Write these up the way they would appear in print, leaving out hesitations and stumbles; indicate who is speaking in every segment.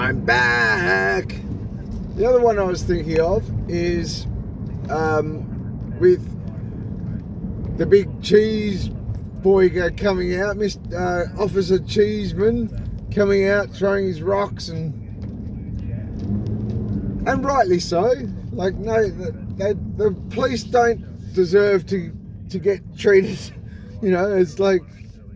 Speaker 1: I'm back. The other one I was thinking of is with the big cheese boy coming out, Officer Cheeseman coming out, throwing his rocks, and rightly so. Like, no, the police don't deserve to get treated, it's like,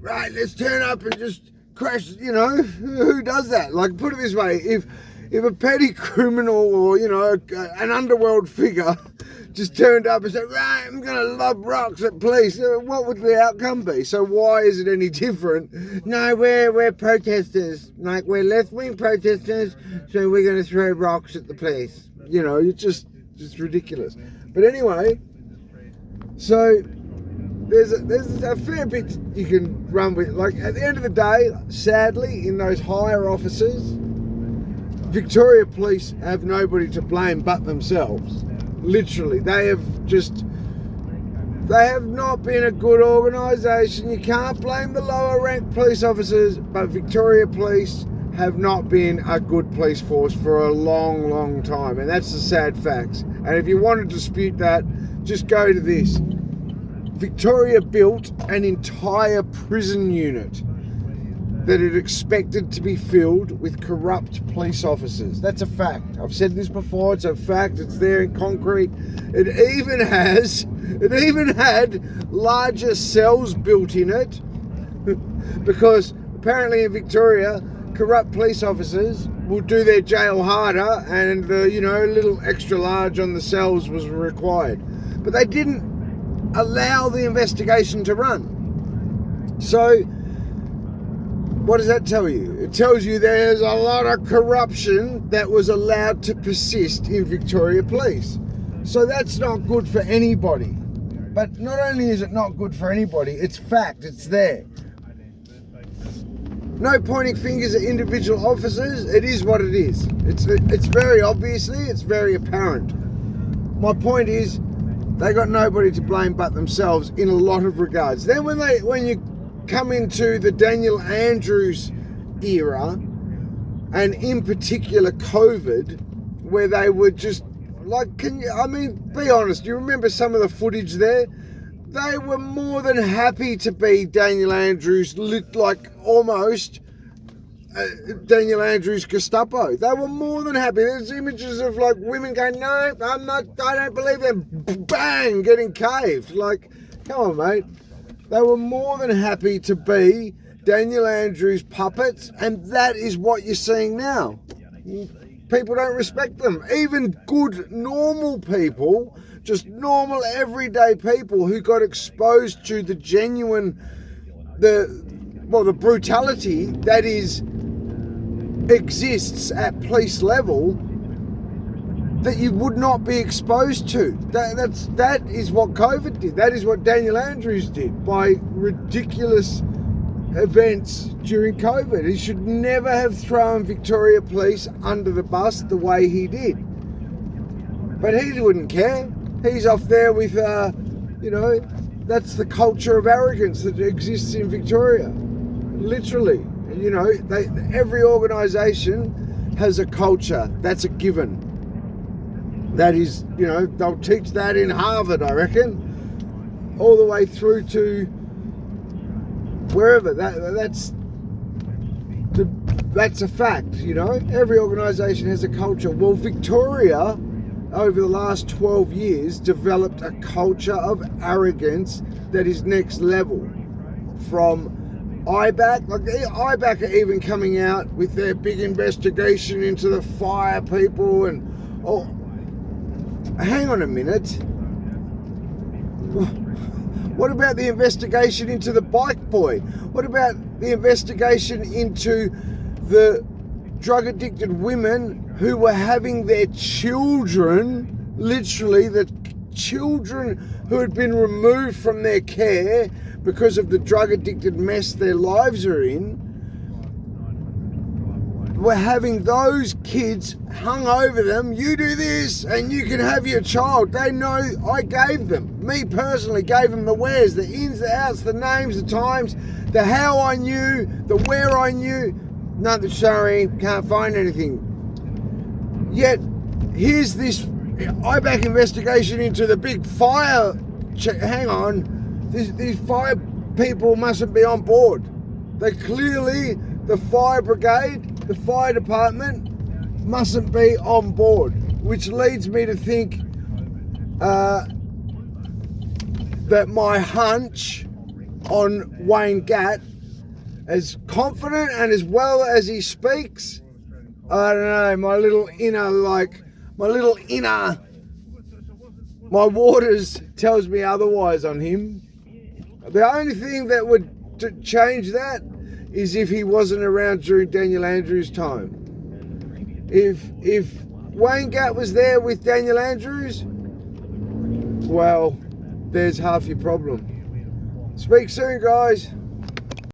Speaker 1: right, let's turn up and just crash, who does that? Like, put it this way, if a petty criminal or, an underworld figure just turned up and said, right, I'm going to lob rocks at police, what would the outcome be? So why is it any different? No, we're protesters, like, we're left-wing protesters, so we're going to throw rocks at the police. It's just ridiculous. But anyway, so there's a fair bit you can run with. Like, at the end of the day, sadly, in those higher offices, Victoria Police have nobody to blame but themselves. Literally, they have not been a good organisation. You can't blame the lower ranked police officers, but Victoria Police have not been a good police force for a long, long time, and that's the sad facts. And if you want to dispute that, just go to this. Victoria built an entire prison unit that it expected to be filled with corrupt police officers. That's a fact. I've said this before, it's a fact, it's there in concrete. It even had larger cells built in it because apparently in Victoria, corrupt police officers will do their jail harder, and the little extra large on the cells was required. But they didn't allow the investigation to run. So what does that tell you? It tells you there's a lot of corruption that was allowed to persist in Victoria Police. So that's not good for anybody. But not only is it not good for anybody, it's fact, it's there. No pointing fingers at individual officers. It is what it is. It's very obviously, it's very apparent. My point is, they got nobody to blame but themselves in a lot of regards. Then when you come into the Daniel Andrews era, and in particular COVID, where they were just like, be honest, you remember some of the footage there? They were more than happy to be Daniel Andrews, like almost Daniel Andrews Gestapo. They were more than happy. There's images of like women going, no, I don't believe them, bang, getting caved. Like, come on, mate. They were more than happy to be Daniel Andrews puppets, and that is what you're seeing now. People don't respect them. Even good, normal people, just normal, everyday people who got exposed to the the brutality that exists at police level, that you would not be exposed to. That is what COVID did. That is what Daniel Andrews did by ridiculous events during COVID. He should never have thrown Victoria Police under the bus the way he did. But he wouldn't care. He's off there with, that's the culture of arrogance that exists in Victoria. Literally, every organisation has a culture. That's a given. That is, they'll teach that in Harvard, I reckon, all the way through to wherever. That's a fact, Every organisation has a culture. Well, Victoria, over the last 12 years, developed a culture of arrogance that is next level. From IBAC, like IBAC are even coming out with their big investigation into the fire people and, hang on a minute. What about the investigation into the bike boy? What about the investigation into the drug-addicted women who were having their children, literally the children who had been removed from their care because of the drug-addicted mess their lives are in, were having those kids hung over them. You do this and you can have your child. They know I gave them. Me personally gave them the wheres, the ins, the outs, the names, the times, the how I knew, the where I knew. Nothing, sorry, can't find anything. Yet, here's this IBAC investigation into the big fire. Hang on, these fire people mustn't be on board. They clearly, the fire brigade, the fire department, mustn't be on board, which leads me to think that my hunch on Wayne Gatt, as confident and as well as he speaks, I don't know, my waters tells me otherwise on him. The only thing that would change that is if he wasn't around during Daniel Andrews' time. If Wayne Gatt was there with Daniel Andrews, well, there's half your problem. Speak soon, guys.